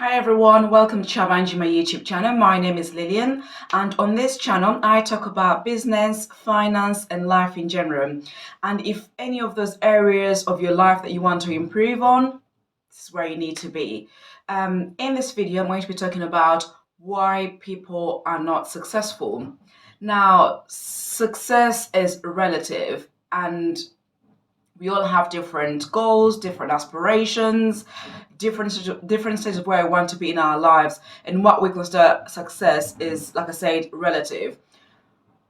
Hi everyone, welcome to Chabanji, my YouTube channel. My name is Lillian, and on this channel I talk about business, finance and life in general. And if any of those areas of your life that you want to improve on, this is where you need to be. In this video I'm going to be talking about why people are not successful. Now, success is relative, and we all have different goals, different aspirations, different stages of where we want to be in our lives, and what we consider success is, like I said, relative.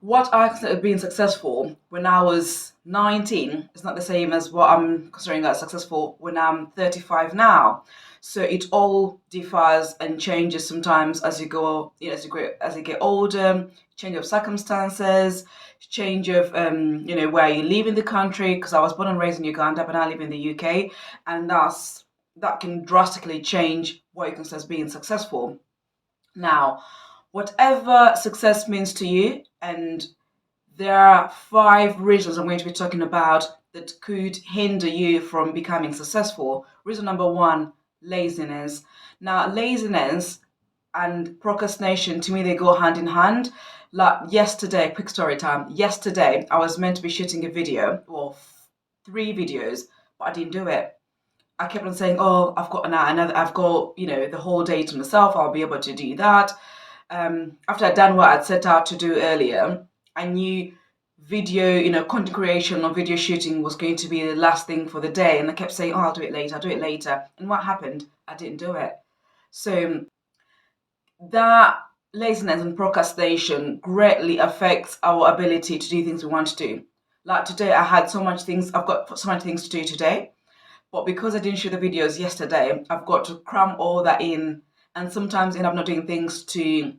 What I considered being successful when I was 19 is not the same as what I'm considering as successful when I'm 35 now. So it all differs and changes sometimes as you go, as you get older, change of circumstances, change of where you live in the country. Because I was born and raised in Uganda, but I live in the UK, and that can drastically change what you consider as being successful. Now, whatever success means to you, and there are 5 reasons I'm going to be talking about that could hinder you from becoming successful. Reason number 1, laziness. Now, laziness and procrastination, to me, they go hand in hand. Like yesterday, quick story time. Yesterday, I was meant to be shooting a video, or 3 videos, but I didn't do it. I kept on saying, "Oh, I've got another. I've got the whole day to myself. I'll be able to do that." After I'd done what I'd set out to do earlier, I knew video, content creation or video shooting was going to be the last thing for the day, and I kept saying, "Oh, I'll do it later. I'll do it later." And what happened? I didn't do it. So that laziness and procrastination greatly affects our ability to do things we want to do. Like today, I had so much things. I've got so many things to do today. But because I didn't shoot the videos yesterday, I've got to cram all that in, and sometimes end up not doing things to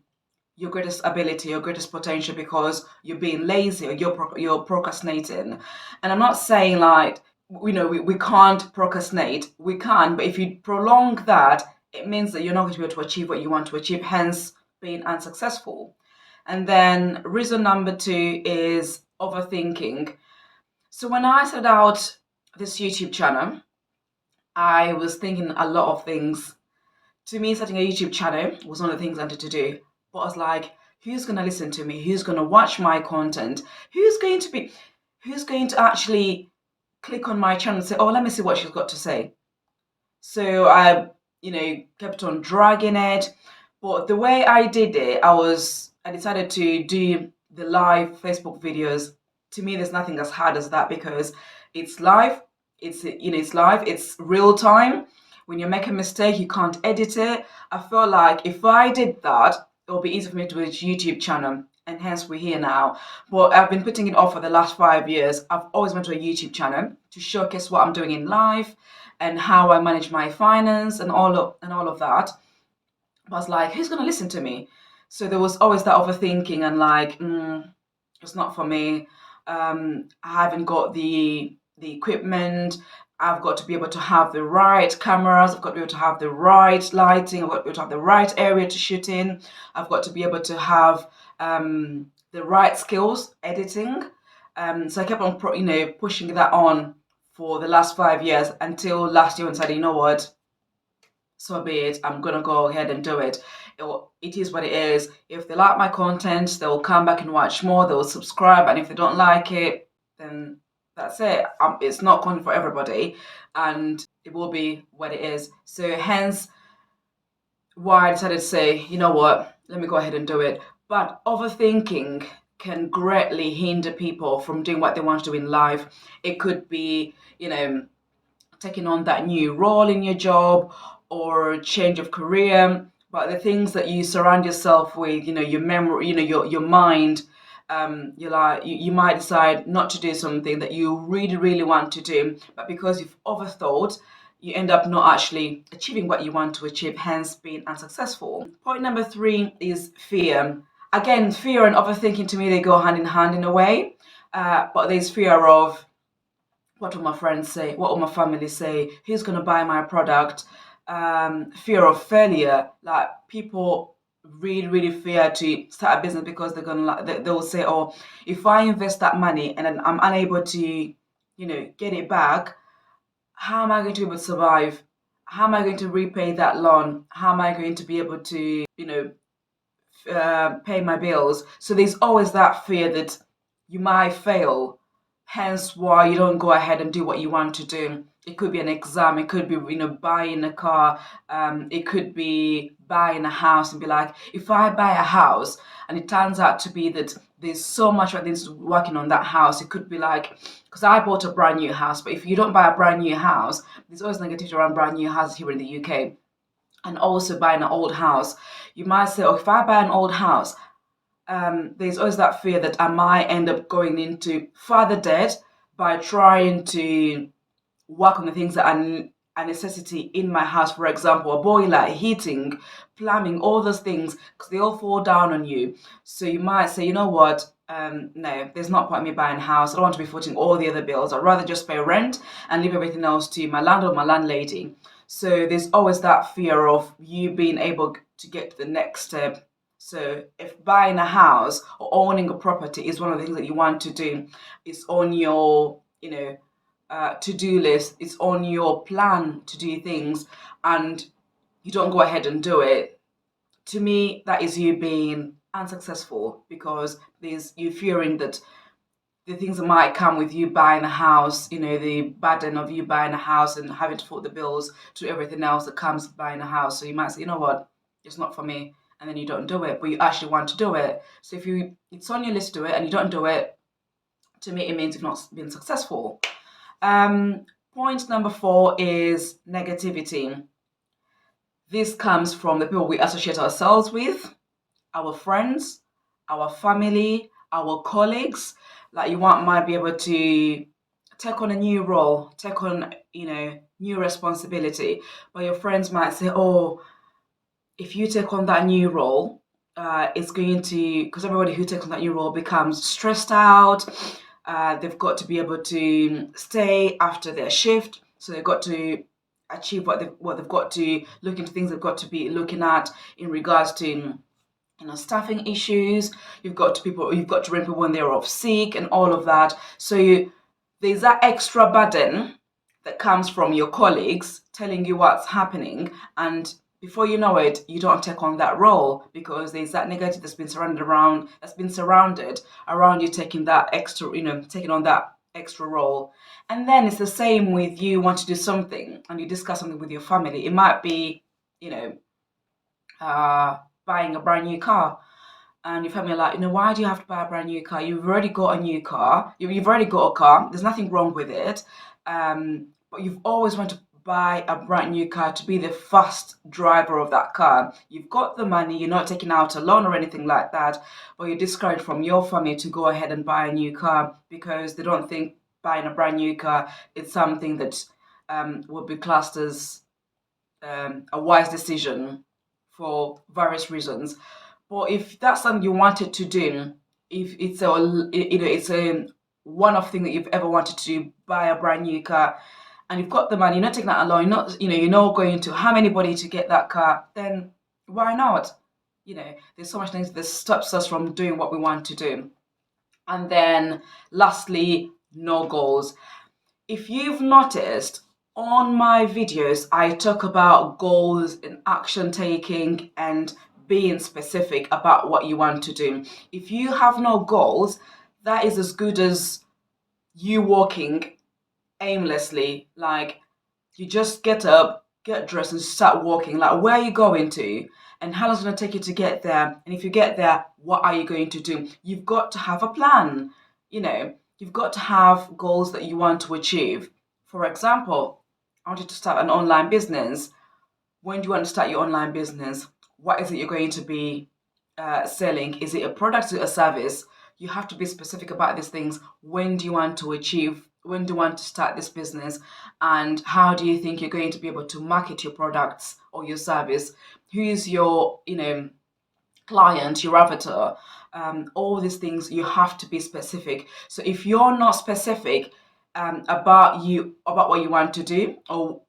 your greatest ability, your greatest potential, because you're being lazy or you're procrastinating. And I'm not saying like we can't procrastinate. We can, but if you prolong that, it means that you're not going to be able to achieve what you want to achieve, hence being unsuccessful. And then reason number 2 is overthinking. So when I set out this YouTube channel, I was thinking a lot of things. To me, starting a YouTube channel was one of the things I wanted to do. But I was like, who's going to listen to me? Who's going to watch my content? Who's going to actually click on my channel and say, oh, let me see what she's got to say. So I, kept on dragging it. But the way I did it, I decided to do the live Facebook videos. To me, there's nothing as hard as that, because it's live. It's live. It's real time. When you make a mistake, you can't edit it. I felt like if I did that, it would be easy for me to do a YouTube channel, and hence we're here now. But I've been putting it off for the last 5 years. I've always wanted a YouTube channel to showcase what I'm doing in life and how I manage my finance and all of that. But I was like, who's gonna listen to me? So there was always that overthinking and like, it's not for me. I haven't got the equipment. I've got to be able to have the right cameras. I've got to be able to have the right lighting. I've got to be able to have the right area to shoot in. I've got to be able to have the right skills editing. So I kept on, pushing that on for the last 5 years, until last year when I said, you know what, so be it. I'm gonna go ahead and do it. It is what it is. If they like my content, they'll come back and watch more. They'll subscribe, and if they don't like it, then that's it. It's not content for everybody, and it will be what it is. So hence why I decided to say, you know what, let me go ahead and do it. But overthinking can greatly hinder people from doing what they want to do in life. It could be, taking on that new role in your job or change of career. But the things that you surround yourself with, your memory, your mind, you might decide not to do something that you really, really want to do, but because you've overthought, you end up not actually achieving what you want to achieve, hence being unsuccessful. Point number 3 is fear. Again, fear and overthinking, to me, they go hand in hand in a way. But there's fear of, what will my friends say? What will my family say? Who's going to buy my product? Fear of failure. Like, people really, really fear to start a business because they're going to, they'll say, oh, if I invest that money and then I'm unable to, get it back, how am I going to be able to survive? how am I going to repay that loan? How am I going to be able to, pay my bills? So there's always that fear that you might fail, hence why you don't go ahead and do what you want to do. It could be an exam, it could be, buying a car, it could be buying a house, and be like, if I buy a house and it turns out to be that there's so much right things working on that house, it could be like, because I bought a brand new house, but if you don't buy a brand new house, there's always negativity around brand new houses here in the UK. And also buying an old house, you might say, oh, if I buy an old house, there's always that fear that I might end up going into further debt by trying to work on the things that are a necessity in my house. For example, a boiler, heating, plumbing, all those things, because they all fall down on you. So you might say, you know what? No, there's not point in me buying a house. I don't want to be footing all the other bills. I'd rather just pay rent and leave everything else to my landlord, my landlady. So there's always that fear of you being able to get to the next step. So if buying a house or owning a property is one of the things that you want to do, it's on your, to-do list, it's on your plan to do things, and you don't go ahead and do it, to me, that is you being unsuccessful, because there's you fearing that the things that might come with you buying a house, the burden of you buying a house and having to foot the bills to everything else that comes with buying a house. So you might say, you know what, it's not for me, and then you don't do it, but you actually want to do it. So if it's on your list to do it and you don't do it, to me, it means you've not been successful. Point number 4 is negativity. This comes from the people we associate ourselves with, our friends, our family, our colleagues. Like might be able to take on a new role, take on, new responsibility. But your friends might say, oh, if you take on that new role, it's going to, because everybody who takes on that new role becomes stressed out. They've got to be able to stay after their shift, so they've got to achieve what they've got to look into things they've got to be looking at in regards to staffing issues. You've got to bring people when they're off sick and all of that. So there's that extra burden that comes from your colleagues telling you what's happening, and before you know it, you don't take on that role because there's that negative that's been surrounded around you taking that extra, taking on that extra role. And then it's the same with you want to do something and you discuss something with your family. It might be, you know, buying a brand new car, and your family are like, why do you have to buy a brand new car? You've already got a new car. You've already got a car. There's nothing wrong with it. But you've always wanted to buy a brand new car to be the first driver of that car. You've got the money. You're not taking out a loan or anything like that. But you're discouraged from your family to go ahead and buy a new car because they don't think buying a brand new car is something that would be classed as a wise decision for various reasons. But if that's something you wanted to do, if it's a one-off thing that you've ever wanted to do, buy a brand new car, and you've got the money, you're not taking that alone, you're not going to harm anybody to get that car, then why not? There's so much things that stops us from doing what we want to do. And then lastly, no goals. If you've noticed, on my videos, I talk about goals and action taking and being specific about what you want to do. If you have no goals, that is as good as you walking aimlessly. Like, you just get up, get dressed, and start walking. Like, where are you going to? And how long is it going to take you to get there? And if you get there, what are you going to do? You've got to have a plan. You've got to have goals that you want to achieve. For example, I wanted to start an online business. When do you want to start your online business? What is it you're going to be selling? Is it a product or a service? You have to be specific about these things. When do you want to achieve? When do you want to start this business? And how do you think you're going to be able to market your products or your service? Who is your, client, your avatar? All these things, you have to be specific. So if you're not specific about what you want to do or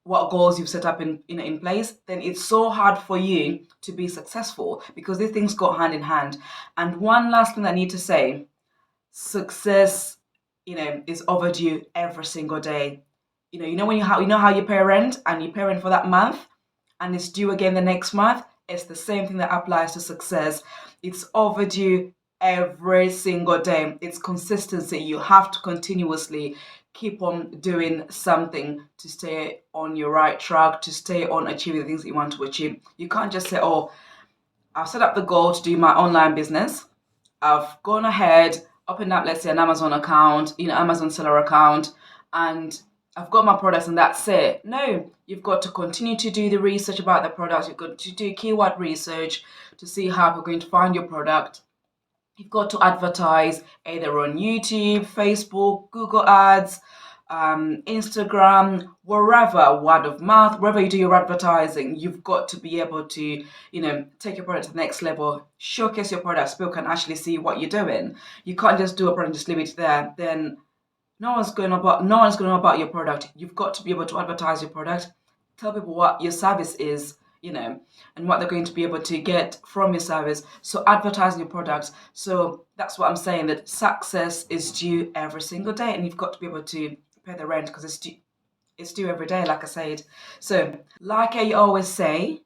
what goals you've set up in place, then it's so hard for you to be successful because these things go hand in hand. And one last thing I need to say: success, is overdue every single day. when you know how you pay rent and you pay rent for that month and it's due again the next month. It's the same thing that applies to success. It's overdue every single day. It's consistency. You have to continuously keep on doing something to stay on your right track, to stay on achieving the things that you want to achieve. You can't just say, oh, I've set up the goal to do my online business. I've gone ahead, opened up, let's say, an Amazon account, Amazon seller account, and I've got my products and that's it. No, you've got to continue to do the research about the products. You've got to do keyword research to see how you're going to find your product. You've got to advertise either on YouTube, Facebook, Google Ads, Instagram, wherever, word of mouth, wherever you do your advertising. You've got to be able to, take your product to the next level, showcase your product so people can actually see what you're doing. You can't just do a product and just leave it there. Then no one's going to know about your product. You've got to be able to advertise your product, tell people what your service is, and what they're going to be able to get from your service. So advertising your products. So that's what I'm saying, that success is due every single day, and you've got to be able to pay the rent because it's due every day, like I said. So, like I always say,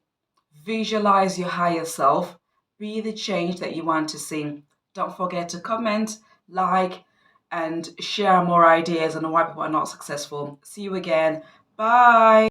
visualize your higher self, be the change that you want to see. Don't forget to comment, like, and share more ideas on why people are not successful. See you again. Bye.